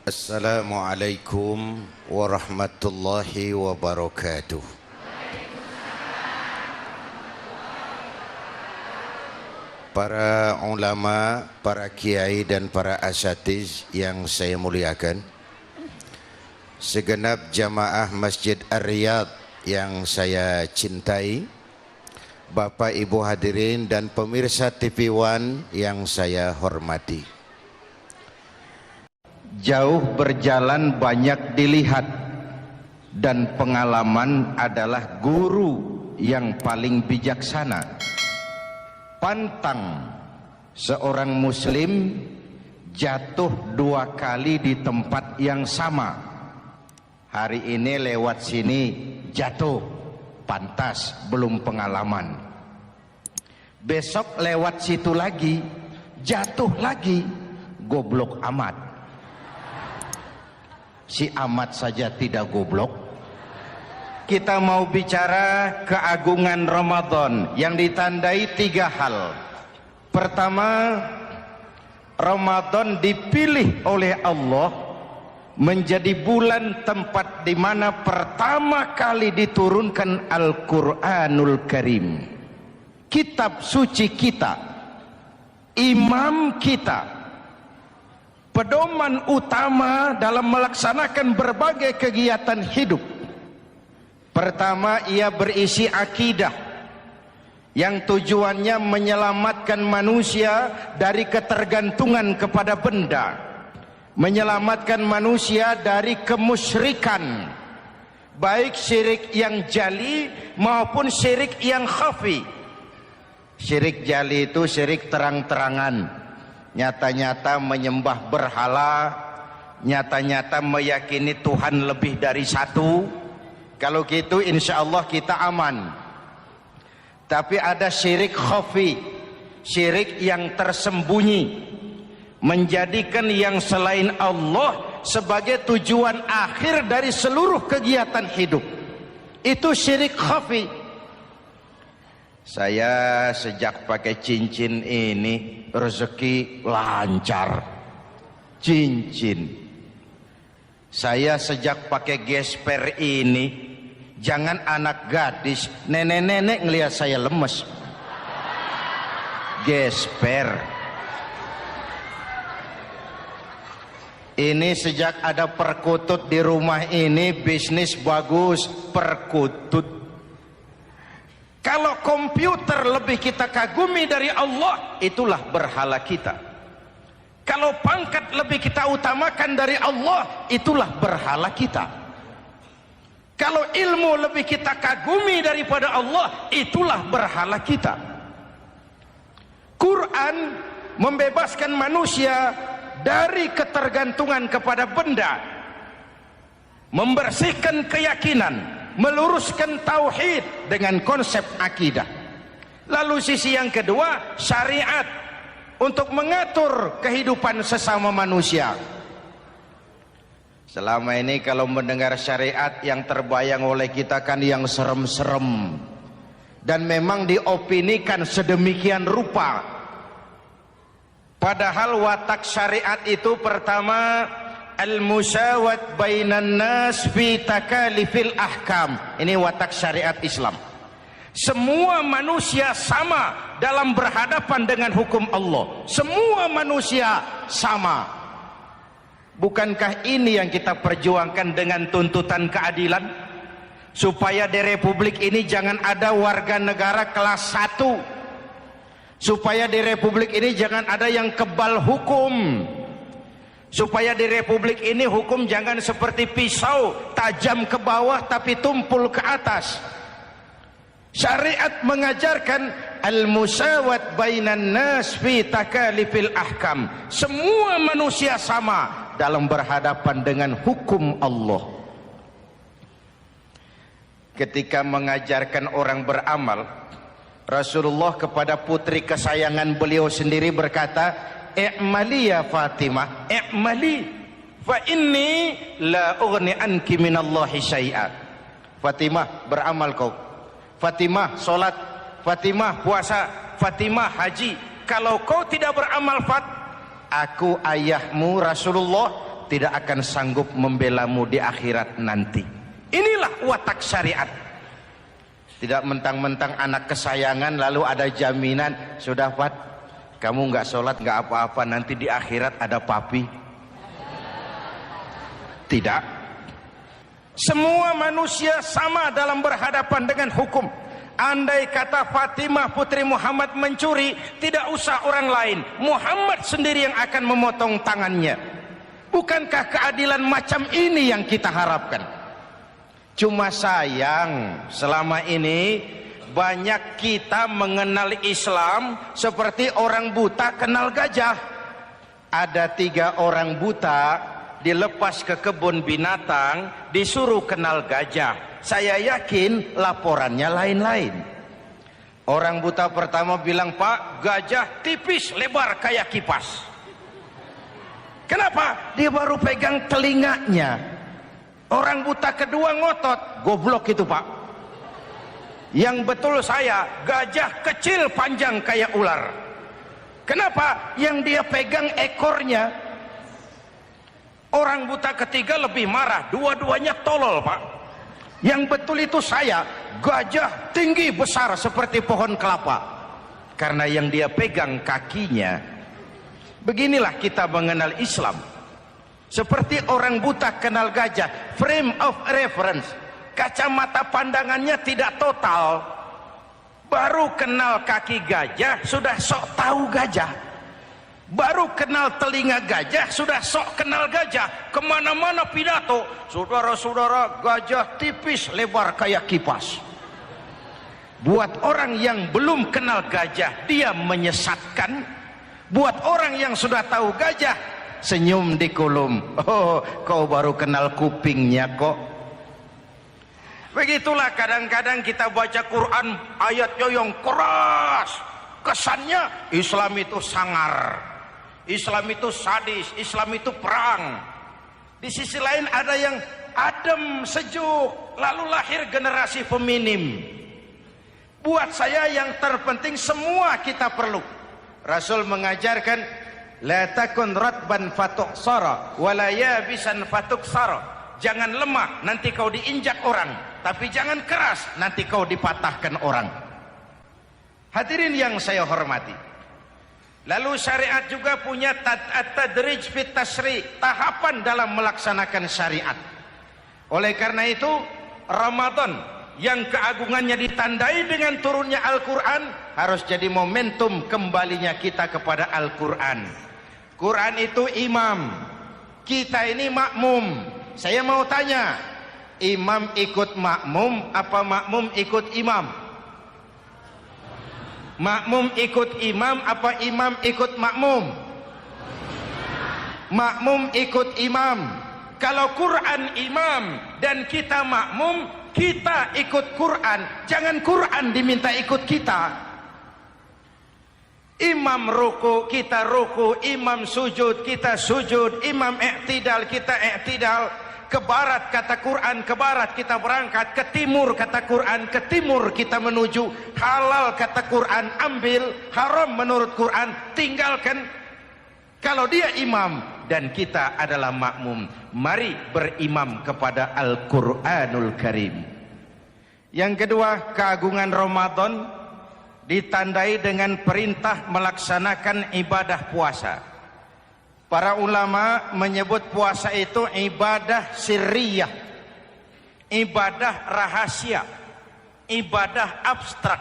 Assalamualaikum warahmatullahi wabarakatuh. Para ulama, para kiai dan para asatiz yang saya muliakan, segenap jamaah Masjid Ar-Riyadh yang saya cintai, Bapak Ibu hadirin dan pemirsa TV One yang saya hormati. Jauh berjalan banyak dilihat, dan pengalaman adalah guru yang paling bijaksana. Pantang seorang muslim jatuh 2 kali di tempat yang sama. Hari ini lewat sini jatuh, pantas belum pengalaman. Besok lewat situ lagi, jatuh lagi, goblok amat. Si amat saja tidak goblok. Kita mau bicara keagungan Ramadan yang ditandai 3 hal. Pertama, Ramadan dipilih oleh Allah menjadi bulan tempat di mana pertama kali diturunkan Al-Quranul Karim, kitab suci kita, imam kita, pedoman utama dalam melaksanakan berbagai kegiatan hidup. Pertama, ia berisi akidah yang tujuannya menyelamatkan manusia dari ketergantungan kepada benda, menyelamatkan manusia dari kemusyrikan, baik syirik yang jali maupun syirik yang khafi. Syirik jali itu syirik terang-terangan, nyata-nyata menyembah berhala, nyata-nyata meyakini Tuhan lebih dari satu. Kalau gitu insya Allah kita aman. Tapi ada syirik khafi, syirik yang tersembunyi, menjadikan yang selain Allah sebagai tujuan akhir dari seluruh kegiatan hidup. Itu syirik khafi. Saya sejak pakai cincin ini rezeki lancar. Cincin. Saya sejak pakai gesper ini, jangan anak gadis, nenek-nenek ngelihat saya lemes. Gesper. Ini sejak ada perkutut di rumah ini, bisnis bagus. Perkutut. Kalau komputer lebih kita kagumi dari Allah, itulah berhala kita. Kalau pangkat lebih kita utamakan dari Allah, itulah berhala kita. Kalau ilmu lebih kita kagumi daripada Allah, itulah berhala kita. Quran membebaskan manusia dari ketergantungan kepada benda, membersihkan keyakinan, meluruskan tauhid dengan konsep akidah. Lalu sisi yang kedua, syariat untuk mengatur kehidupan sesama manusia. Selama ini kalau mendengar syariat yang terbayang oleh kita kan yang serem-serem, dan memang diopinikan sedemikian rupa. Padahal watak syariat itu pertama, al-musawat bainan nas fi takalifil ahkam. Ini watak syariat Islam. Semua manusia sama dalam berhadapan dengan hukum Allah. Semua manusia sama. Bukankah ini yang kita perjuangkan dengan tuntutan keadilan? Supaya di Republik ini jangan ada warga negara kelas 1. Supaya di Republik ini jangan ada yang kebal hukum. Supaya di Republik ini hukum jangan seperti pisau, tajam ke bawah tapi tumpul ke atas. Syariat mengajarkan al-musawat bainan nas fi takalifil ahkam. Semua manusia sama dalam berhadapan dengan hukum Allah. Ketika mengajarkan orang beramal, Rasulullah kepada putri kesayangan beliau sendiri berkata, "I'mali ya Fatimah, i'mali fa inni la ughni anki minallahi syai'a." Fatimah, beramal kau. Fatimah, solat. Fatimah, puasa. Fatimah, haji. Kalau kau tidak beramal, aku ayahmu Rasulullah tidak akan sanggup membelamu di akhirat nanti. Inilah watak syariat. Tidak mentang-mentang anak kesayangan lalu ada jaminan, sudah Pat, kamu nggak sholat nggak apa-apa, nanti di akhirat ada papi. Tidak. Semua manusia sama dalam berhadapan dengan hukum. Andai kata Fatimah putri Muhammad mencuri, tidak usah orang lain, Muhammad sendiri yang akan memotong tangannya. Bukankah keadilan macam ini yang kita harapkan? Cuma sayang, selama ini banyak kita mengenal Islam seperti orang buta kenal gajah. Ada 3 orang buta dilepas ke kebun binatang, disuruh kenal gajah. Saya yakin laporannya lain-lain. Orang buta pertama bilang, Pak, gajah tipis lebar kayak kipas. Kenapa? Dia baru pegang telinganya. Orang buta kedua ngotot, goblok itu Pak. Yang betul saya, gajah kecil panjang kayak ular. Kenapa? Yang dia pegang ekornya. Orang buta ketiga lebih marah, dua-duanya tolol Pak. Yang betul itu saya, gajah tinggi besar seperti pohon kelapa. Karena yang dia pegang kakinya. Beginilah kita mengenal Islam. Seperti orang buta kenal gajah, frame of reference, kacamata pandangannya tidak total. Baru kenal kaki gajah sudah sok tahu gajah. Baru kenal telinga gajah sudah sok kenal gajah. Kemana-mana pidato, saudara-saudara, gajah tipis lebar kayak kipas. Buat orang yang belum kenal gajah, dia menyesatkan. Buat orang yang sudah tahu gajah, senyum di kolom. Oh, kau baru kenal kupingnya kok. Begitulah kadang-kadang kita baca Quran ayatnya yang keras. Kesannya Islam itu sangar, Islam itu sadis, Islam itu perang. Di sisi lain ada yang adem, sejuk, lalu lahir generasi feminim. Buat saya yang terpenting semua kita perlu. Rasul mengajarkan, la takun ratban fatuksara wala yabisan fatuksara. Jangan lemah, nanti kau diinjak orang, tapi jangan keras, nanti kau dipatahkan orang. Hadirin yang saya hormati, lalu syariat juga punya at-tadrij fit tasri', tahapan dalam melaksanakan syariat. Oleh karena itu Ramadan yang keagungannya ditandai dengan turunnya Al-Quran harus jadi momentum kembalinya kita kepada Al-Quran. Quran itu imam, kita ini makmum. Saya mau tanya, imam ikut makmum apa makmum ikut imam? Makmum ikut imam apa imam ikut makmum? Makmum ikut imam. Kalau Quran imam dan kita makmum, kita ikut Quran, jangan Quran diminta ikut kita. Imam ruku, kita ruku, imam sujud, kita sujud, imam i'tidal, kita i'tidal. Ke barat kata Quran, ke barat kita berangkat, ke timur kata Quran, ke timur kita menuju. Halal kata Quran, ambil, haram menurut Quran, tinggalkan. Kalau dia imam dan kita adalah makmum, mari berimam kepada Al-Quranul Karim. Yang kedua, keagungan Ramadan ditandai dengan perintah melaksanakan ibadah puasa. Para ulama menyebut puasa itu ibadah sirriyah, ibadah rahasia, ibadah abstrak.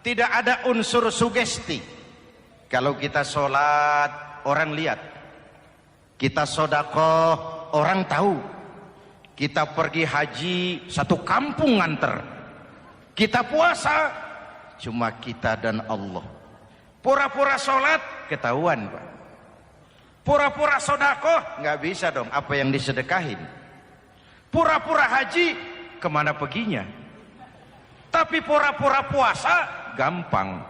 Tidak ada unsur sugesti. Kalau kita sholat, orang lihat. Kita sedekah, orang tahu. Kita pergi haji, satu kampung nganter. Kita puasa, cuma kita dan Allah. Pura-pura sholat, ketahuan Pak. Pura-pura sedekah, nggak bisa dong, apa yang disedekahin. Pura-pura haji, kemana perginya? Tapi pura-pura puasa, gampang.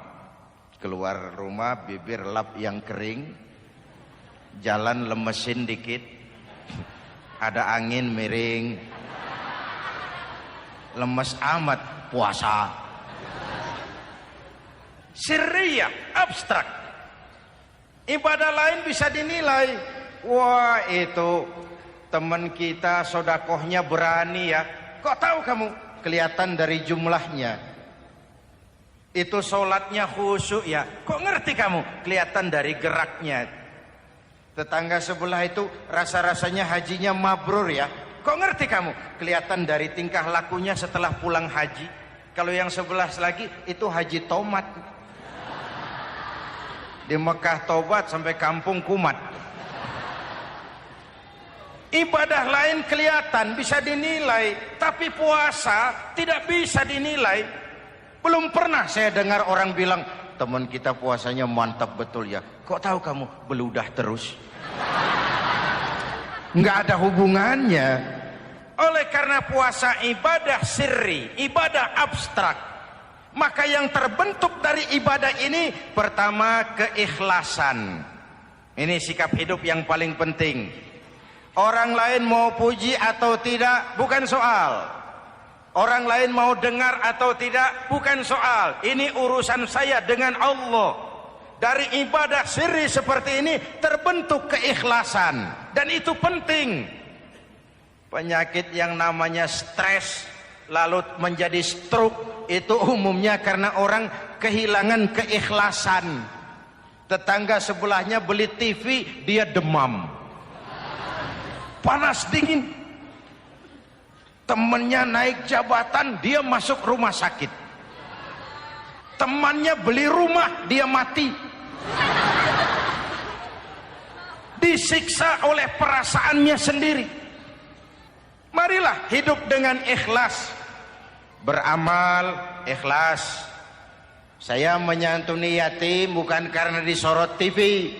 Keluar rumah, bibir lap yang kering, jalan lemesin dikit, ada angin miring, lemes amat puasa. Sirriyah, abstrak. Ibadah lain bisa dinilai. Wah, itu teman kita sodakohnya berani ya. Kok tahu kamu? Kelihatan dari jumlahnya. Itu sholatnya khusyuk ya. Kok ngerti kamu? Kelihatan dari geraknya. Tetangga sebelah itu rasa-rasanya hajinya mabrur ya. Kok ngerti kamu? Kelihatan dari tingkah lakunya setelah pulang haji. Kalau yang sebelah lagi itu haji tomat. Di Mekah tobat sampai kampung kumat. Ibadah lain kelihatan bisa dinilai, tapi puasa tidak bisa dinilai. Belum pernah saya dengar orang bilang, teman kita puasanya mantap betul ya. Kok tahu kamu? Beludah terus. Nggak ada hubungannya. Oleh karena puasa ibadah sirri, ibadah abstrak, maka yang terbentuk dari ibadah ini pertama keikhlasan. Ini sikap hidup yang paling penting. Orang lain mau puji atau tidak bukan soal. Orang lain mau dengar atau tidak bukan soal. Ini urusan saya dengan Allah. Dari ibadah sirri seperti ini terbentuk keikhlasan, dan itu penting. Penyakit yang namanya stres lalu menjadi stroke itu umumnya karena orang kehilangan keikhlasan. Tetangga sebelahnya beli TV, dia demam, panas dingin. Temannya naik jabatan, dia masuk rumah sakit. Temannya beli rumah, dia mati. Disiksa oleh perasaannya sendiri. Marilah hidup dengan ikhlas. Beramal ikhlas. Saya menyantuni yatim bukan karena disorot TV,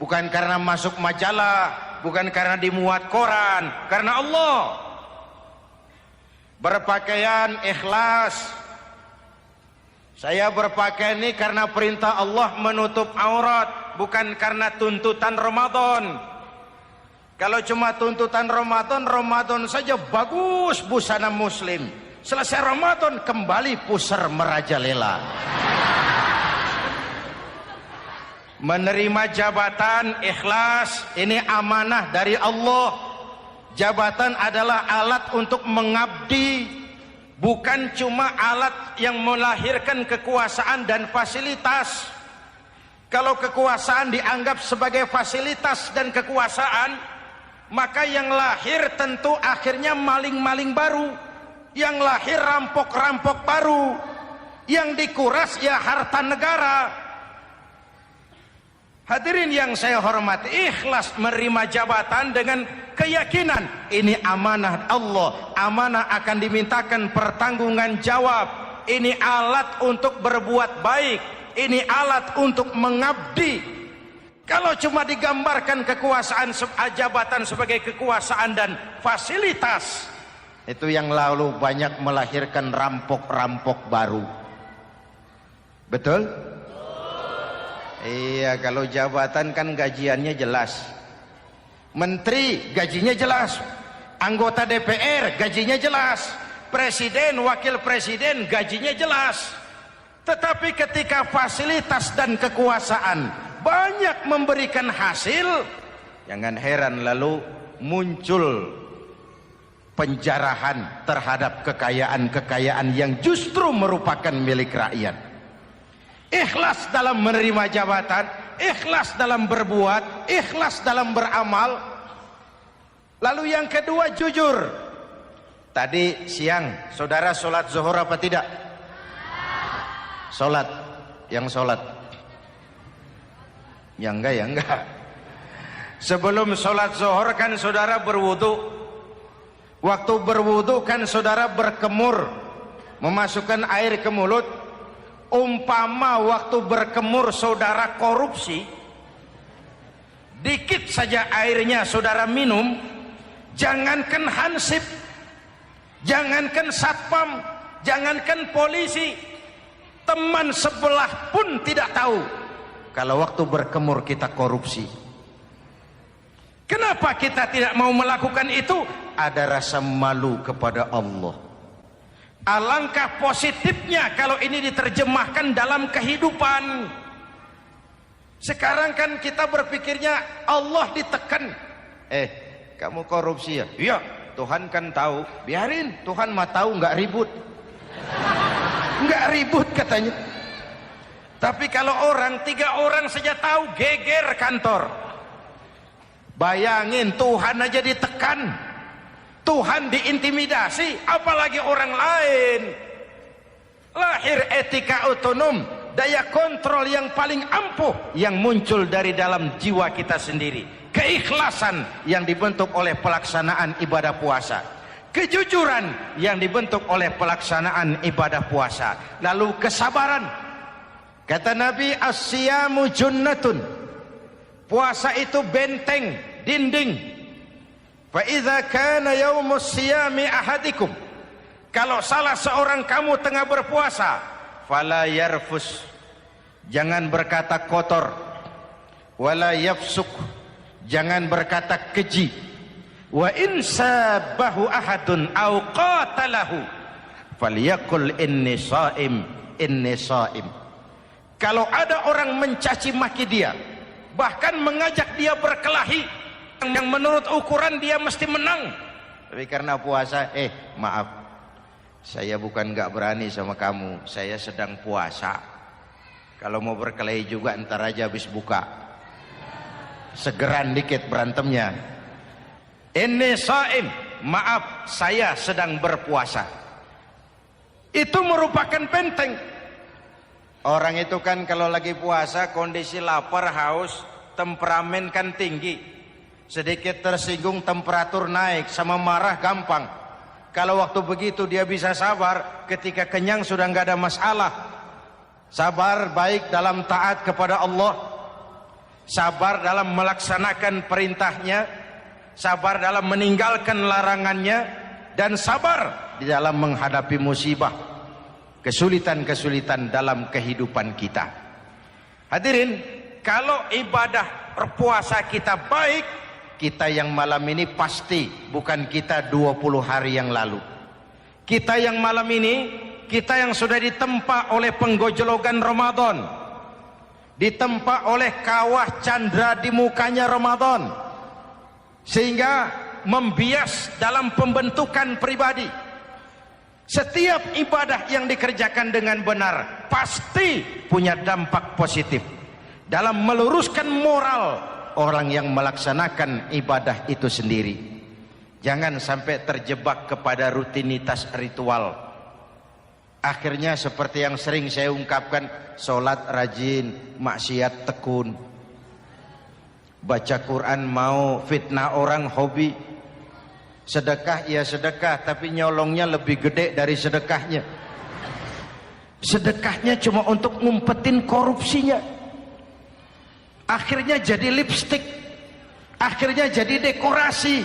bukan karena masuk majalah, bukan karena dimuat koran, karena Allah. Berpakaian ikhlas. Saya berpakaian ini karena perintah Allah menutup aurat, bukan karena tuntutan Ramadan. Kalau cuma tuntutan Ramadan, Ramadan saja bagus busana muslim. Selesai Ramadan kembali pusar merajalela. Menerima jabatan ikhlas, ini amanah dari Allah. Jabatan adalah alat untuk mengabdi, bukan cuma alat yang melahirkan kekuasaan dan fasilitas. Kalau kekuasaan dianggap sebagai fasilitas dan kekuasaan, maka yang lahir tentu akhirnya maling-maling baru, yang lahir rampok-rampok baru, yang dikuras ya harta negara. Hadirin yang saya hormati, ikhlas menerima jabatan dengan keyakinan ini amanah Allah, amanah akan dimintakan pertanggungan jawab. Ini alat untuk berbuat baik, ini alat untuk mengabdi. Kalau cuma digambarkan kekuasaan jabatan sebagai kekuasaan dan fasilitas, itu yang lalu banyak melahirkan rampok-rampok baru. Betul? Iya, kalau jabatan kan gajiannya jelas. Menteri gajinya jelas, anggota DPR gajinya jelas, presiden, wakil presiden gajinya jelas. Tetapi ketika fasilitas dan kekuasaan banyak memberikan hasil, jangan heran lalu muncul penjarahan terhadap kekayaan-kekayaan yang justru merupakan milik rakyat. Ikhlas dalam menerima jabatan, ikhlas dalam berbuat, ikhlas dalam beramal. Lalu yang kedua, jujur. Tadi siang saudara sholat zuhur apa tidak? Sholat. Yang sholat? Ya enggak, ya enggak. Sebelum sholat zuhur kan saudara berwudu. Waktu berwudu kan saudara berkemur, memasukkan air ke mulut. Umpama waktu berkemur saudara korupsi, dikit saja airnya saudara minum, jangankan hansip, jangankan satpam, jangankan polisi, teman sebelah pun tidak tahu kalau waktu berkemur kita korupsi. Kenapa kita tidak mau melakukan itu? Ada rasa malu kepada Allah. Alangkah positifnya kalau ini diterjemahkan dalam kehidupan. Sekarang kan kita berpikirnya Allah ditekan. Kamu korupsi ya? Iya, Tuhan kan tahu. Biarin, Tuhan mah tahu, nggak ribut. Nggak ribut katanya. Tapi kalau 3 orang saja tahu, geger kantor. Bayangin, Tuhan aja ditekan, Tuhan diintimidasi, apalagi orang lain. Lahir etika otonom, daya kontrol yang paling ampuh yang muncul dari dalam jiwa kita sendiri. Keikhlasan yang dibentuk oleh pelaksanaan ibadah puasa. Kejujuran yang dibentuk oleh pelaksanaan ibadah puasa. Lalu kesabaran. Kata Nabi, as-siyamu junnatun. Puasa itu benteng, dinding. Fa idza kana yaumus siyami ahadikum. Kalau salah seorang kamu tengah berpuasa, fala yarfus. Jangan berkata kotor. Wala yafsuk. Jangan berkata keji. Wa in sabahu ahadun au qatalahu falyaqul inni shaim, inni shaim. Kalau ada orang mencaci maki dia, bahkan mengajak dia berkelahi yang menurut ukuran dia mesti menang, tapi karena puasa, maaf, saya bukan gak berani sama kamu, saya sedang puasa. Kalau mau berkelahi juga ntar aja habis buka, segeran dikit berantemnya. Inni shaim, maaf saya sedang berpuasa. Itu merupakan benteng. Orang itu kan kalau lagi puasa kondisi lapar, haus, temperamen kan tinggi. Sedikit tersinggung temperatur naik, sama marah gampang. Kalau waktu begitu dia bisa sabar, ketika kenyang sudah nggak ada masalah. Sabar baik dalam taat kepada Allah, sabar dalam melaksanakan perintahnya, sabar dalam meninggalkan larangannya, dan sabar di dalam menghadapi musibah, kesulitan-kesulitan dalam kehidupan kita. Hadirin, kalau ibadah berpuasa kita baik, kita yang malam ini pasti bukan kita 20 hari yang lalu. Kita yang malam ini, kita yang sudah ditempa oleh penggojologan Ramadan, ditempa oleh kawah candra di mukanya Ramadan, sehingga membias dalam pembentukan pribadi. Setiap ibadah yang dikerjakan dengan benar pasti punya dampak positif dalam meluruskan moral orang yang melaksanakan ibadah itu sendiri. Jangan sampai terjebak kepada rutinitas ritual. Akhirnya seperti yang sering saya ungkapkan, sholat rajin, maksiat tekun. Baca Quran mau, fitnah orang hobi. Sedekah ya sedekah, tapi nyolongnya lebih gede dari sedekahnya. Sedekahnya cuma untuk ngumpetin korupsinya. Akhirnya jadi lipstik, akhirnya jadi dekorasi.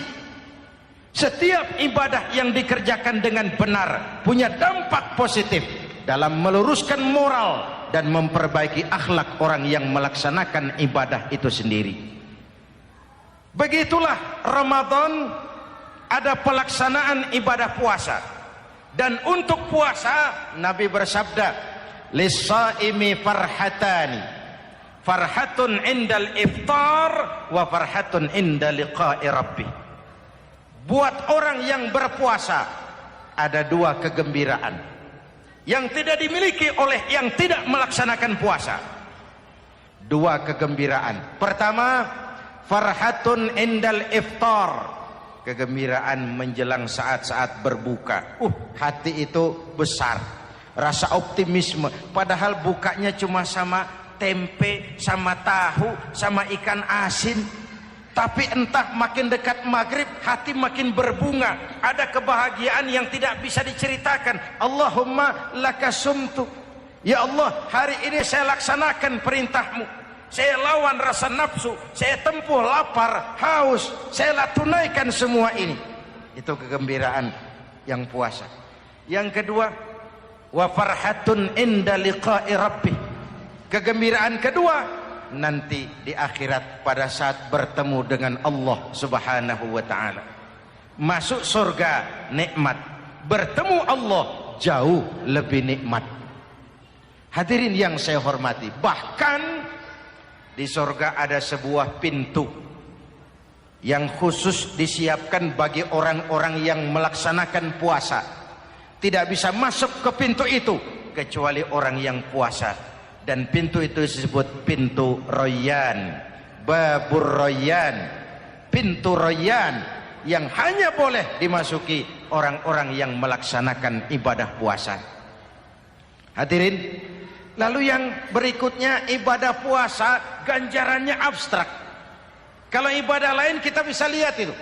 Setiap ibadah yang dikerjakan dengan benar punya dampak positif dalam meluruskan moral dan memperbaiki akhlak orang yang melaksanakan ibadah itu sendiri. Begitulah Ramadan, ada pelaksanaan ibadah puasa. Dan untuk puasa Nabi bersabda, lis-shaimi farhatani, farhatun indal iftar wa farhatun inda liqa'i rabbih. Buat orang yang berpuasa ada 2 kegembiraan yang tidak dimiliki oleh yang tidak melaksanakan puasa. 2 kegembiraan. Pertama, farhatun indal iftar, kegembiraan menjelang saat-saat berbuka. Hati itu besar, rasa optimisme, padahal bukanya cuma sama tempe, sama tahu, sama ikan asin. Tapi entah makin dekat maghrib hati makin berbunga, ada kebahagiaan yang tidak bisa diceritakan. Allahumma lakasumtu, ya Allah hari ini saya laksanakan perintahmu, saya lawan rasa nafsu, saya tempuh lapar, haus, saya tunaikan semua ini. Itu kegembiraan yang puasa. Yang kedua, wa farhatun inda liqa'i rabbih, kegembiraan kedua nanti di akhirat pada saat bertemu dengan Allah Subhanahu wa ta'ala. Masuk surga nikmat, bertemu Allah jauh lebih nikmat. Hadirin yang saya hormati, bahkan Di surga ada sebuah pintu yang khusus disiapkan bagi orang-orang yang melaksanakan puasa. Tidak bisa masuk ke pintu itu kecuali orang yang puasa. Dan pintu itu disebut pintu Rayyan, Babur Rayyan, pintu Rayyan, yang hanya boleh dimasuki orang-orang yang melaksanakan ibadah puasa. Hadirin, lalu yang berikutnya ibadah puasa ganjarannya abstrak. Kalau ibadah lain kita bisa lihat itu.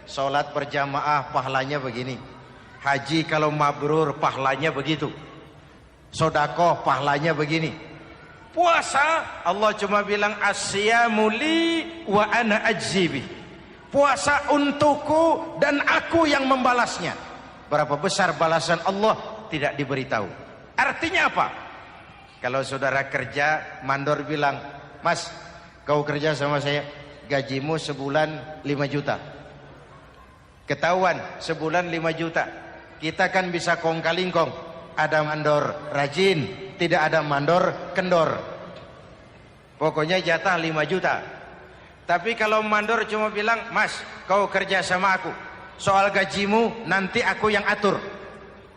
Sholat berjamaah pahalanya begini. Haji kalau mabrur pahalanya begitu. Sodakoh pahalanya begini. Puasa Allah cuma bilang as-siyamu li wa ana ajzibi. Puasa untukku dan aku yang membalasnya. Berapa besar balasan Allah tidak diberitahu. Artinya apa? Kalau saudara kerja, mandor bilang, "Mas, kau kerja sama saya, gajimu sebulan 5 juta." Ketahuan sebulan 5 juta. Kita kan bisa kong-kalingkong. Ada mandor rajin, tidak ada mandor kendor. Pokoknya jatah 5 juta. Tapi kalau mandor cuma bilang, "Mas, kau kerja sama aku, soal gajimu nanti aku yang atur."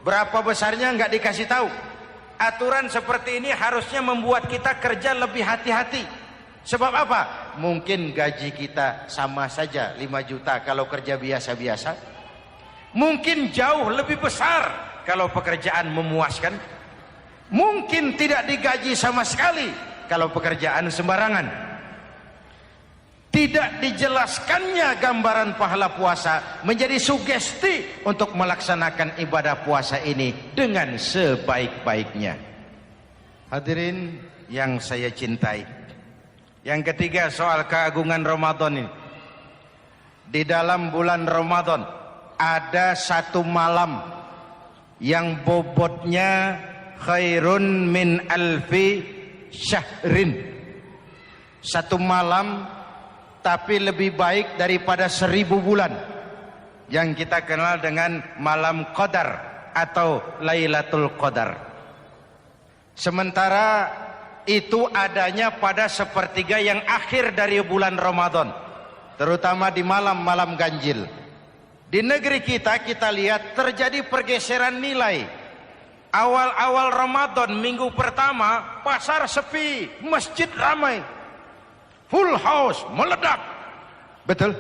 Berapa besarnya nggak dikasih tahu. Aturan seperti ini harusnya membuat kita kerja lebih hati-hati. Sebab apa? Mungkin gaji kita sama saja 5 juta kalau kerja biasa-biasa. Mungkin jauh lebih besar kalau pekerjaan memuaskan. Mungkin tidak digaji sama sekali kalau pekerjaan sembarangan. Tidak dijelaskannya gambaran pahala puasa menjadi sugesti untuk melaksanakan ibadah puasa ini dengan sebaik-baiknya. Hadirin yang saya cintai, yang ketiga soal keagungan Ramadan ini. Di dalam bulan Ramadan ada satu malam yang bobotnya khairun min alfi syahrin. Satu malam tapi lebih baik daripada 1000 bulan, yang kita kenal dengan malam Qadar atau Lailatul Qadar. Sementara itu adanya pada sepertiga yang akhir dari bulan Ramadan, terutama di malam-malam ganjil. Di negeri kita lihat terjadi pergeseran nilai. Awal-awal Ramadan minggu pertama pasar sepi, masjid ramai, full house, meledak. Betul?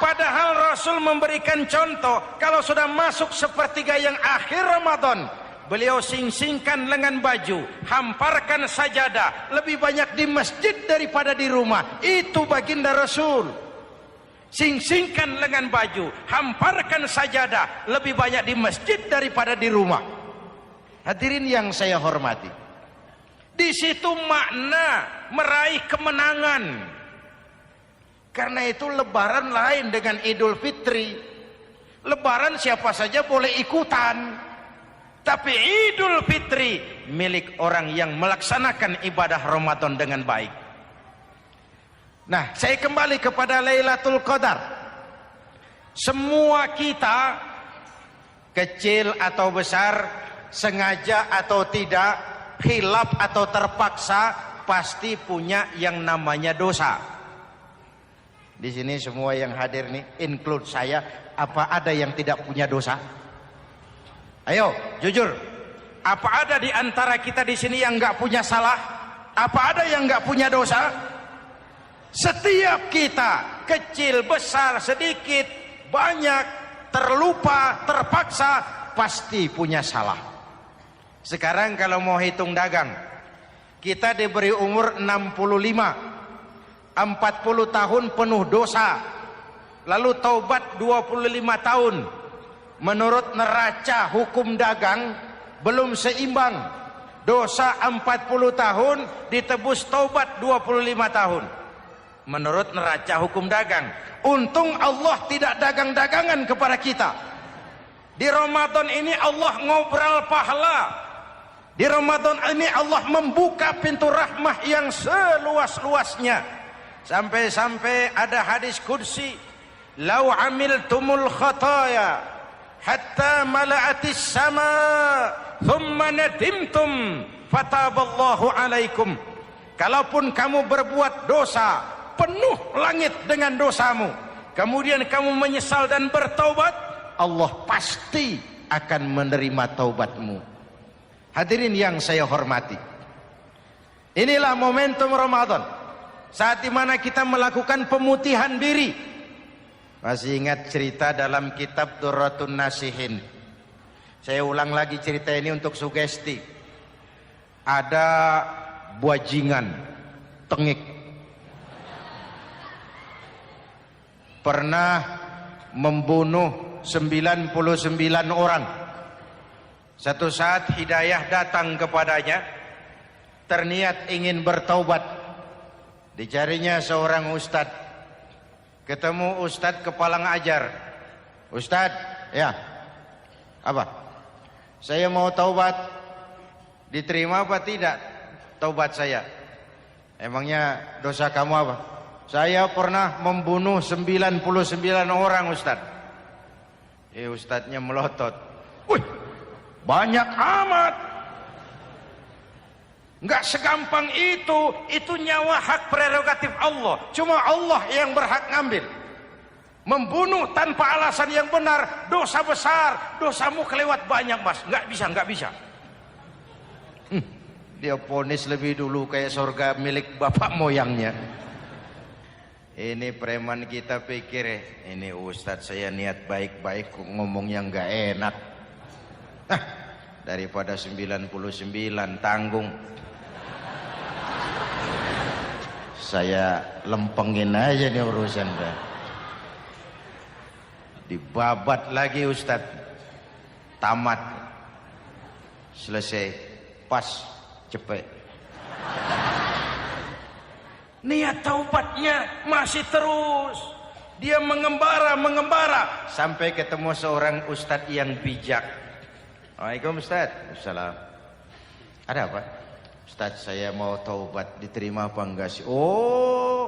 Padahal Rasul memberikan contoh, kalau sudah masuk sepertiga yang akhir Ramadan, beliau sing-singkan lengan baju, hamparkan sajadah, lebih banyak di masjid daripada di rumah. Itu baginda Rasul. Sing-singkan lengan baju, hamparkan sajadah, lebih banyak di masjid daripada di rumah. Hadirin yang saya hormati, di situ makna meraih kemenangan. Karena itu lebaran lain dengan Idul Fitri. Lebaran siapa saja boleh ikutan. Tapi Idul Fitri milik orang yang melaksanakan ibadah Ramadan dengan baik. Nah, saya kembali kepada Lailatul Qadar. Semua kita, kecil atau besar, sengaja atau tidak, khilaf atau terpaksa, pasti punya yang namanya dosa. Di sini semua yang hadir nih, include saya, apa ada yang tidak punya dosa? Ayo, jujur. Apa ada di antara kita di sini yang nggak punya salah? Apa ada yang nggak punya dosa? Setiap kita, kecil, besar, sedikit, banyak, terlupa, terpaksa, pasti punya salah. Sekarang kalau mau hitung dagang, kita diberi umur 65, 40 tahun penuh dosa, lalu taubat 25 tahun. Menurut neraca hukum dagang belum seimbang. Dosa 40 tahun ditebus taubat 25 tahun. Menurut neraca hukum dagang. Untung Allah tidak dagang-dagangan kepada kita. Di Ramadan ini Allah ngobrol pahala. Di Ramadan ini Allah membuka pintu rahmah yang seluas-luasnya. Sampai-sampai ada hadis qudsi, "Lau amiltumul khataya hatta mala'atis sama thumma nadimtum fataballahu alaikum." Kalaupun kamu berbuat dosa, penuh langit dengan dosamu, kemudian kamu menyesal dan bertaubat, Allah pasti akan menerima taubatmu. Hadirin yang saya hormati, inilah momentum Ramadan, saat dimana kita melakukan pemutihan diri. Masih ingat cerita dalam kitab Durratun Nasihin? Saya ulang lagi cerita ini untuk sugesti. Ada buajingan tengik pernah membunuh 99 orang. Satu saat hidayah datang kepadanya, terniat ingin bertaubat. Dicarinya seorang ustadz, ketemu ustadz kepala ngajar. Ustadz, ya, apa? Saya mau taubat, diterima apa tidak taubat saya? Emangnya dosa kamu apa? Saya pernah membunuh 99 orang, Ustadz. Ustadznya melotot. Wih, banyak amat. Enggak segampang itu nyawa hak prerogatif Allah. Cuma Allah yang berhak ngambil. Membunuh tanpa alasan yang benar, dosa besar. Dosamu kelewat banyak, Mas. Enggak bisa. Dia vonis lebih dulu kayak surga milik bapak moyangnya. Ini preman kita pikir, ini ustadz saya niat baik-baik kok ngomongnya nggak enak. Nah, daripada 99 tanggung, saya lempengin aja nih urusan dah. Dibabat lagi ustadz, tamat, selesai, pas, cepet. Niat taubatnya masih terus. Dia mengembara sampai ketemu seorang ustadz yang bijak. Waalaikumsalam Ustadz. Assalam. Ada apa? Ustadz, saya mau taubat, diterima apa enggak sih? Oh,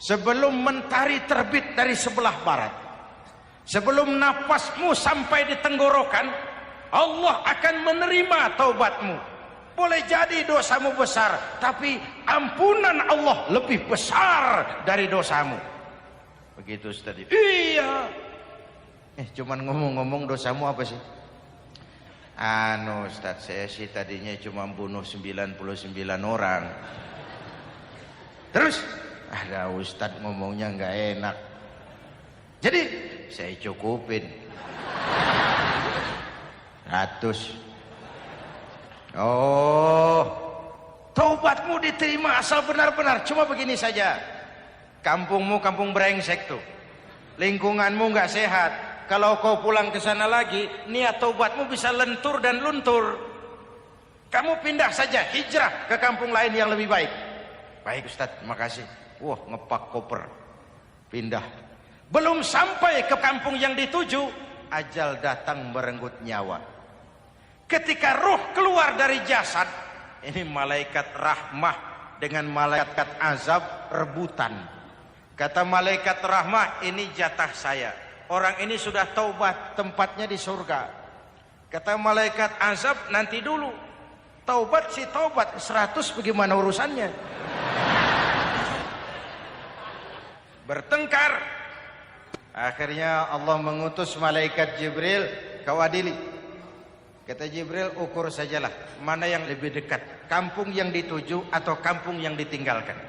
sebelum mentari terbit dari sebelah barat, sebelum nafasmu sampai di tenggorokan, Allah akan menerima taubatmu. Boleh jadi dosamu besar, tapi ampunan Allah lebih besar dari dosamu. Begitu Ustaz. Iya. Cuman ngomong-ngomong dosamu apa sih? Ustaz, saya sih tadinya cuma bunuh 99 orang. Terus ada Ustaz ngomongnya nggak enak. Jadi saya cukupin 100. Oh, taubatmu diterima asal benar-benar. Cuma begini saja, kampungmu kampung brengsek tuh, lingkunganmu nggak sehat. Kalau kau pulang ke sana lagi, niat taubatmu bisa lentur dan luntur. Kamu pindah saja, hijrah ke kampung lain yang lebih baik. Baik Ustadz, makasih. Wah, ngepak koper, pindah. Belum sampai ke kampung yang dituju, ajal datang merenggut nyawa. Ketika ruh keluar dari jasad, ini malaikat rahmah dengan malaikat azab rebutan. Kata malaikat rahmah, ini jatah saya. Orang ini sudah taubat, tempatnya di surga. Kata malaikat azab, nanti dulu. Taubat sih taubat, 100 bagaimana urusannya? Bertengkar. Akhirnya Allah mengutus malaikat Jibril, kau adili. Kata Jibril, ukur sajalah mana yang lebih dekat, kampung yang dituju atau kampung yang ditinggalkan.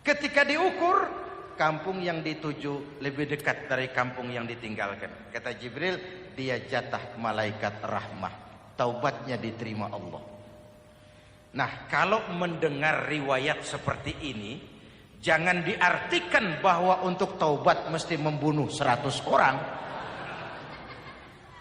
Ketika diukur, kampung yang dituju lebih dekat dari kampung yang ditinggalkan. Kata Jibril, dia jatah malaikat rahmah, taubatnya diterima Allah. Nah, kalau mendengar riwayat seperti ini, jangan diartikan bahwa untuk taubat mesti membunuh 100 orang.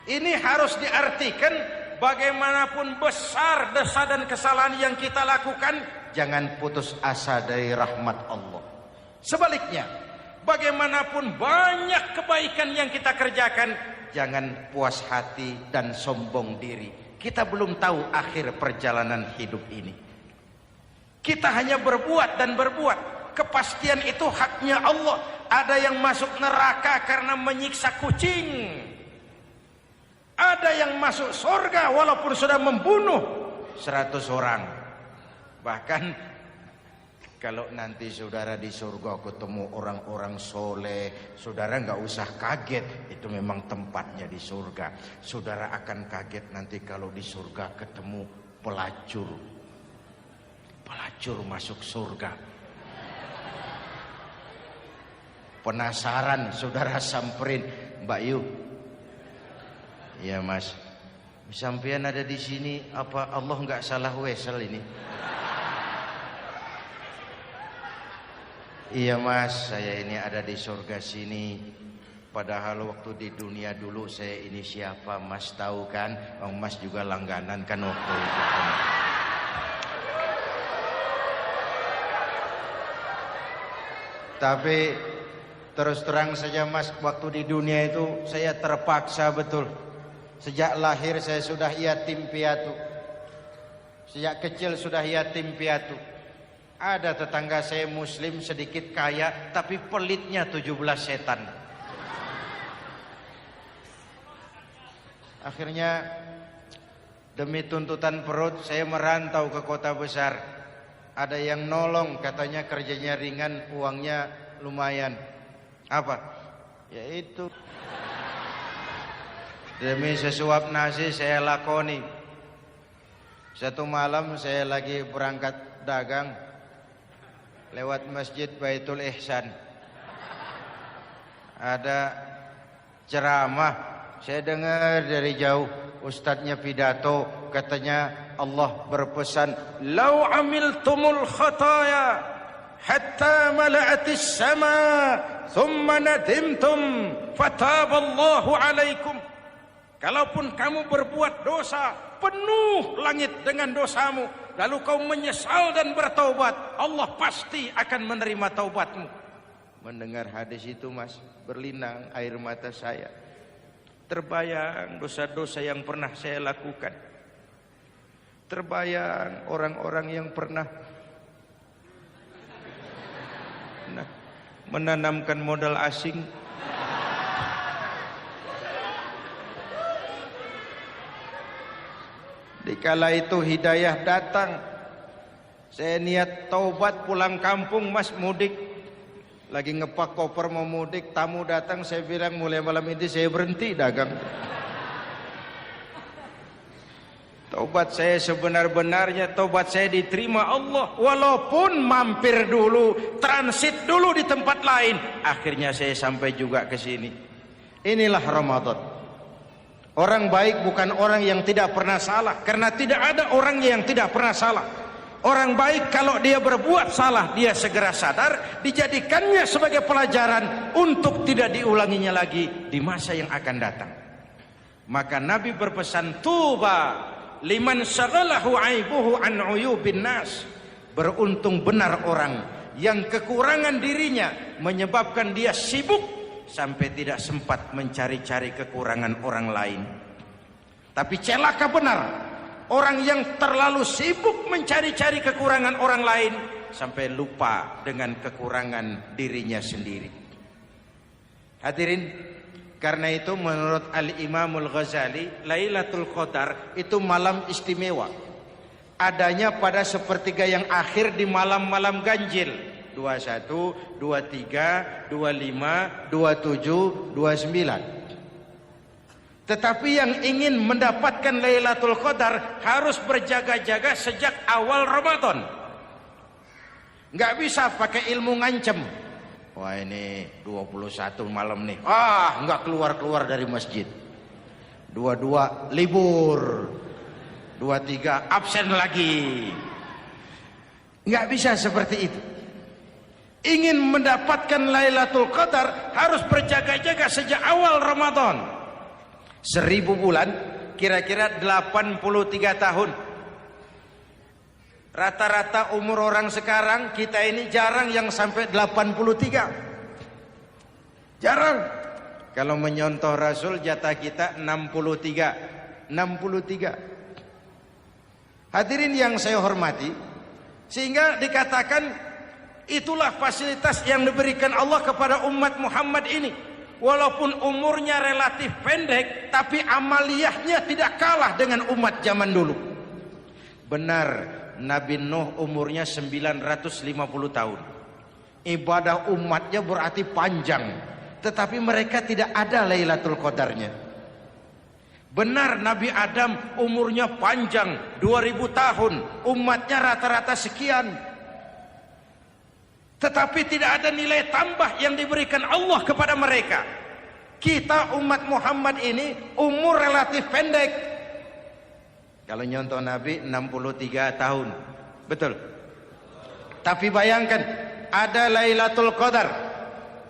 Ini harus diartikan bagaimanapun besar dosa dan kesalahan yang kita lakukan, jangan putus asa dari rahmat Allah. Sebaliknya, bagaimanapun banyak kebaikan yang kita kerjakan, jangan puas hati dan sombong diri. Kita belum tahu akhir perjalanan hidup ini. Kita hanya berbuat dan berbuat. Kepastian itu haknya Allah. Ada yang masuk neraka karena menyiksa kucing. Ada yang masuk surga walaupun sudah membunuh 100 orang. Bahkan Kalau nanti saudara di surga ketemu orang-orang soleh, saudara nggak usah kaget. Itu memang tempatnya di surga. Saudara akan kaget nanti kalau di surga ketemu pelacur. Pelacur masuk surga. Penasaran, saudara samperin, Mbak Yu. Iya Mas, sampean ada di sini, apa Allah nggak salah wesel ini? Iya Mas, saya ini ada di surga sini. Padahal waktu di dunia dulu saya ini siapa Mas tahu kan? Mas juga langganan kan waktu itu kan. Tapi terus terang saja Mas, waktu di dunia itu saya terpaksa betul. Sejak lahir saya sudah yatim piatu. Sejak kecil sudah yatim piatu. Ada tetangga saya muslim sedikit kaya, tapi pelitnya 17 setan. Akhirnya demi tuntutan perut saya merantau ke kota besar. Ada yang nolong, katanya kerjanya ringan, uangnya lumayan. Apa? Yaitu demi sesuap nasi saya lakoni. Satu malam saya lagi berangkat dagang, lewat masjid Baitul Ihsan, ada ceramah. Saya dengar dari jauh, ustadznya pidato, katanya Allah berpesan, "Lau amiltumul khataya hatta mala'atis sama, thumma nadimtum, fataballahu alaikum." Kalaupun kamu berbuat dosa, penuh langit dengan dosamu, lalu kau menyesal dan bertaubat, Allah pasti akan menerima taubatmu. Mendengar hadis itu Mas, berlinang air mata saya. Terbayang dosa-dosa yang pernah saya lakukan. Terbayang orang-orang yang pernah menanamkan modal asing. Dikala itu hidayah datang, saya niat taubat pulang kampung Mas, mudik. Lagi ngepak koper mau mudik, tamu datang, saya bilang mulai malam ini saya berhenti dagang. Taubat saya sebenar-benarnya, taubat saya diterima Allah. Walaupun mampir dulu, transit dulu di tempat lain, akhirnya saya sampai juga ke sini. Inilah Ramadan. Orang baik bukan orang yang tidak pernah salah, karena tidak ada orang yang tidak pernah salah. Orang baik kalau dia berbuat salah, dia segera sadar, dijadikannya sebagai pelajaran untuk tidak diulanginya lagi di masa yang akan datang. Maka Nabi berpesan, tuba liman syaghalahu aibuhu an uyubin nas. Beruntung benar orang yang kekurangan dirinya menyebabkan dia sibuk sampai tidak sempat mencari-cari kekurangan orang lain. Tapi celaka benar orang yang terlalu sibuk mencari-cari kekurangan orang lain sampai lupa dengan kekurangan dirinya sendiri. Hadirin, karena itu menurut Al-Imamul Ghazali, Lailatul Qadar itu malam istimewa. Adanya pada sepertiga yang akhir di malam-malam ganjil. 21, 23, 25, 27, 29. Tetapi yang ingin mendapatkan Lailatul Qadar harus berjaga-jaga sejak awal Ramadan. Nggak bisa pakai ilmu ngancem. Wah ini 21 malam nih, nggak keluar-keluar dari masjid. 22 libur, 23 absen lagi. Nggak bisa seperti itu. Ingin mendapatkan Lailatul Qadar harus berjaga-jaga sejak awal Ramadan. 1000 bulan, kira-kira 83 tahun. Rata-rata umur orang sekarang, kita ini jarang yang sampai 83. Jarang. Kalau menyontoh Rasul, jatah kita 63. 63. Hadirin yang saya hormati, sehingga dikatakan itulah fasilitas yang diberikan Allah kepada umat Muhammad ini. Walaupun umurnya relatif pendek, tapi amaliyahnya tidak kalah dengan umat zaman dulu. Benar, Nabi Nuh umurnya 950 tahun. Ibadah umatnya berarti panjang, tetapi mereka tidak ada Lailatul Qadarnya. Benar Nabi Adam umurnya panjang 2000 tahun, umatnya rata-rata sekian. Tetapi tidak ada nilai tambah yang diberikan Allah kepada mereka. Kita umat Muhammad ini umur relatif pendek. Kalau nyontoh Nabi 63 tahun. Betul. Tapi bayangkan, ada Lailatul Qadar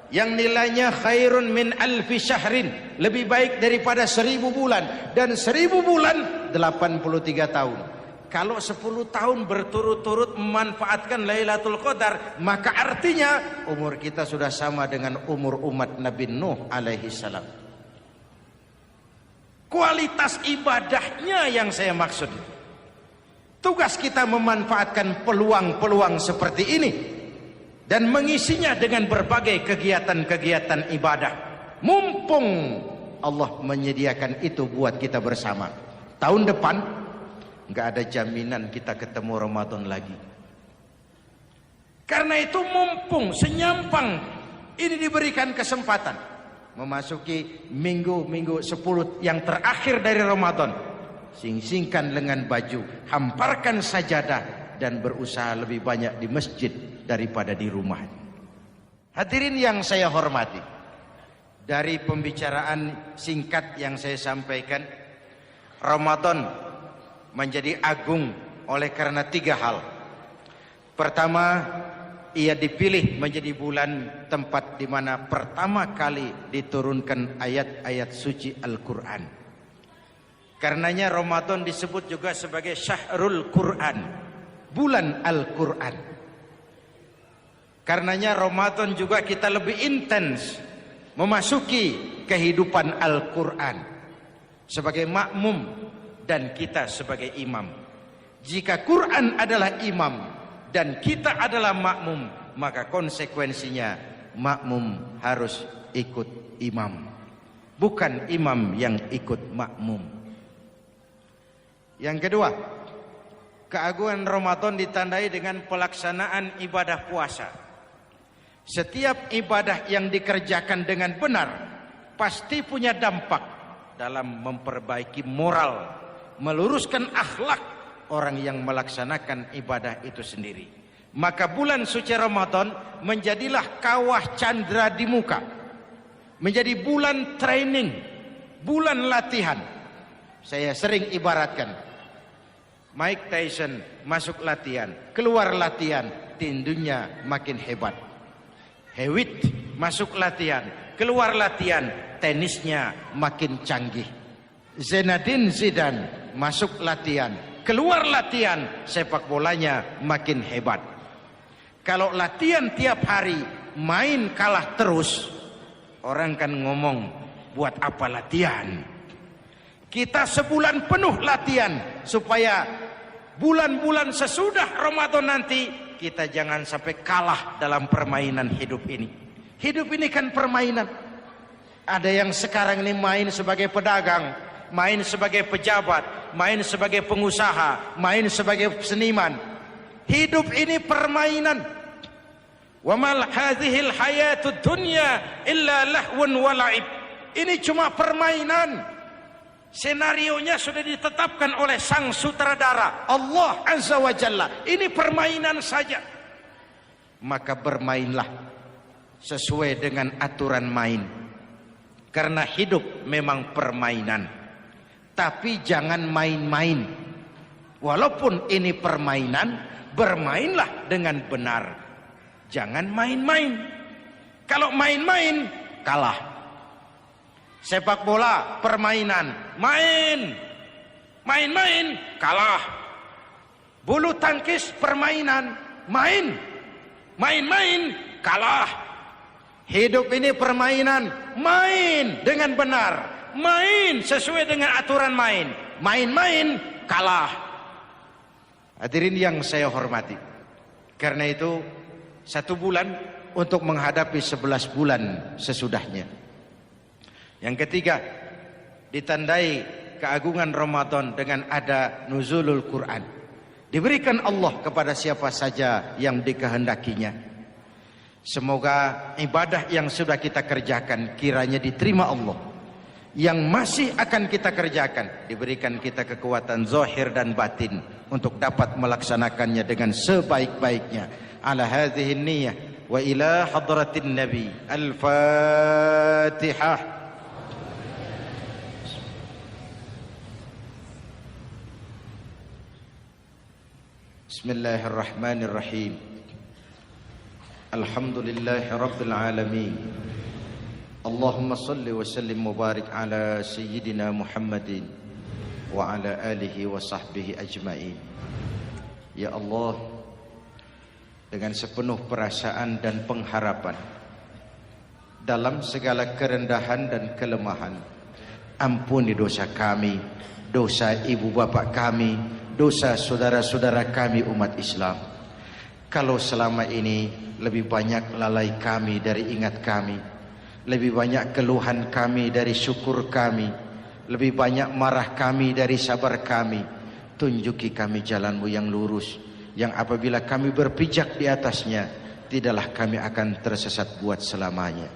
yang nilainya khairun min alfi syahrin, lebih baik daripada 1000 bulan, dan 1000 bulan 83 tahun. Kalau 10 tahun berturut-turut memanfaatkan Lailatul Qadar, maka artinya umur kita sudah sama dengan umur umat Nabi Nuh alaihi salam. Kualitas ibadahnya yang saya maksud. Tugas kita memanfaatkan peluang-peluang seperti ini dan mengisinya dengan berbagai kegiatan-kegiatan ibadah. Mumpung Allah menyediakan itu buat kita bersama. Tahun depan nggak ada jaminan kita ketemu Ramadan lagi. Karena itu mumpung senyampang ini diberikan kesempatan memasuki minggu-minggu 10 yang terakhir dari Ramadan, sing-singkan lengan baju, hamparkan sajadah, dan berusaha lebih banyak di masjid daripada di rumah. Hadirin yang saya hormati, dari pembicaraan singkat yang saya sampaikan, Ramadan menjadi agung oleh karena 3 hal. Pertama, ia dipilih menjadi bulan tempat di mana pertama kali diturunkan ayat-ayat suci Al-Quran. Karenanya Ramadan disebut juga sebagai Syahrul Quran, bulan Al-Quran. Karenanya Ramadan juga kita lebih intens memasuki kehidupan Al-Quran sebagai makmum dan kita sebagai imam. Jika Quran adalah imam dan kita adalah makmum, maka konsekuensinya makmum harus ikut imam, bukan imam yang ikut makmum. Yang kedua, keagungan Ramadan ditandai dengan pelaksanaan ibadah puasa. Setiap ibadah yang dikerjakan dengan benar pasti punya dampak dalam memperbaiki moral, meluruskan akhlak orang yang melaksanakan ibadah itu sendiri. Maka bulan suci Ramadan menjadilah kawah candra di muka, menjadi bulan training, bulan latihan. Saya sering ibaratkan, Mike Tyson masuk latihan, keluar latihan, tinjunya makin hebat. Hewitt masuk latihan, keluar latihan, tenisnya makin canggih. Zinedine Zidane masuk latihan, keluar latihan, sepak bolanya makin hebat. Kalau latihan tiap hari, main kalah terus, orang kan ngomong, buat apa latihan? Kita sebulan penuh latihan supaya bulan-bulan sesudah Ramadan nanti kita jangan sampai kalah dalam permainan hidup ini. Hidup ini kan permainan. Ada yang sekarang ini main sebagai pedagang, main sebagai pejabat, main sebagai pengusaha, main sebagai seniman. Hidup ini permainan. Wa mal hadhil hayatud dunya illa lahwun wa la'ib. Ini cuma permainan. Senarionya sudah ditetapkan oleh sang sutradara Allah Azza wa Jalla. Ini permainan saja. Maka bermainlah sesuai dengan aturan main. Karena hidup memang permainan. Tapi jangan main-main. Walaupun ini permainan, bermainlah dengan benar. Jangan main-main. Kalau main-main, kalah. Sepak bola, permainan. Main-main, kalah. Bulu tangkis, permainan. Main-main, kalah. Hidup ini permainan. Main dengan benar. Main sesuai dengan aturan main. Main-main, kalah. Hadirin yang saya hormati, karena itu 1 bulan untuk menghadapi 11 bulan sesudahnya. Yang ketiga, ditandai keagungan Ramadan dengan ada nuzulul Quran. Diberikan Allah kepada siapa saja yang dikehendakinya. Semoga ibadah yang sudah kita kerjakan kiranya diterima Allah. Yang masih akan kita kerjakan diberikan kita kekuatan zahir dan batin untuk dapat melaksanakannya dengan sebaik-baiknya. Ala hadhihi niyyah wa ila hadratin nabi. Al-Fatihah. Bismillahirrahmanirrahim. Alhamdulillahi rabbil alamin. Allahumma salli wa sallim mubarak ala sayyidina Muhammadin wa ala alihi wa sahbihi ajma'in. Ya Allah, dengan sepenuh perasaan dan pengharapan dalam segala kerendahan dan kelemahan, ampuni dosa kami, dosa ibu bapak kami, dosa saudara-saudara kami umat Islam. Kalau selama ini lebih banyak lalai kami dari ingat kami, lebih banyak keluhan kami dari syukur kami, lebih banyak marah kami dari sabar kami, tunjuki kami jalan-Mu yang lurus, yang apabila kami berpijak di atasnya, tidaklah kami akan tersesat buat selamanya.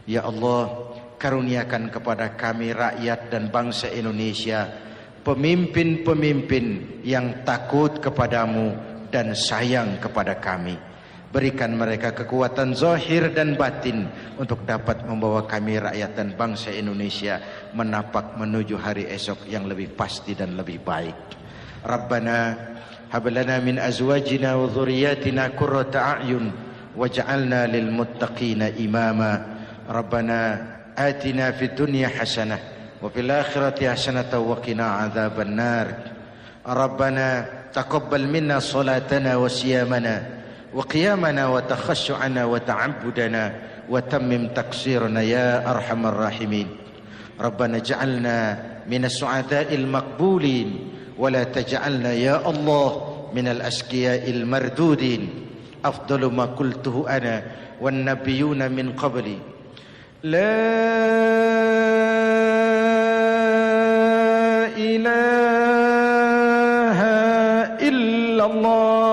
Ya Allah, karuniakan kepada kami rakyat dan bangsa Indonesia pemimpin-pemimpin yang takut kepadamu dan sayang kepada kami. Berikan mereka kekuatan zahir dan batin untuk dapat membawa kami rakyat dan bangsa Indonesia menapak menuju hari esok yang lebih pasti dan lebih baik. Rabbana hab lana min azwajina wa dhurriyyatina qurrata a'yun waj'alna lil muttaqina imama. Rabbana atina fid dunya hasanah wa fil akhirati hasanah wa qina adzaban nar. Rabbana taqabbal minna salatana wa siyamana وقيامنا وتخشعنا وتعبدنا وتمم تقصيرنا يا أرحم الراحمين. ربنا اجعلنا من السعداء المقبولين ولا تجعلنا يا الله من الأشقياء المردودين. أفضل ما قلته أنا والنبيون من قبلي لا إله إلا الله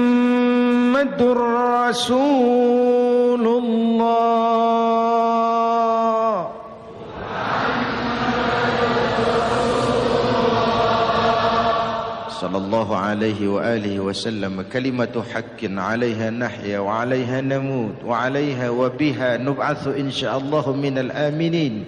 Muhammadur Rasulullah. Sallallahu alaihi wa alihi wasallam. Kalimatu haqqin 'alaiha nahya wa 'alaiha namut wa 'alaiha wa biha nub'atsu insyaallah minal aminin.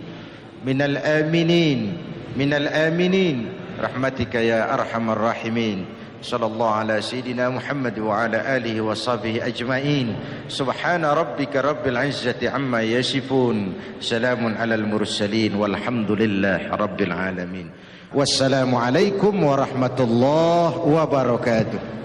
Minal aminin. Minal aminin. Rahmatika ya arhamar rahimin. Sallallahu ala sayyidina Muhammad wa ala alihi wa sahbihi ajma'in. Subhana rabbika rabbil izzati amma yasifun. Salamun alal mursalin walhamdulillahi rabbil alamin. Wassalamu alaikum warahmatullahi wabarakatuh.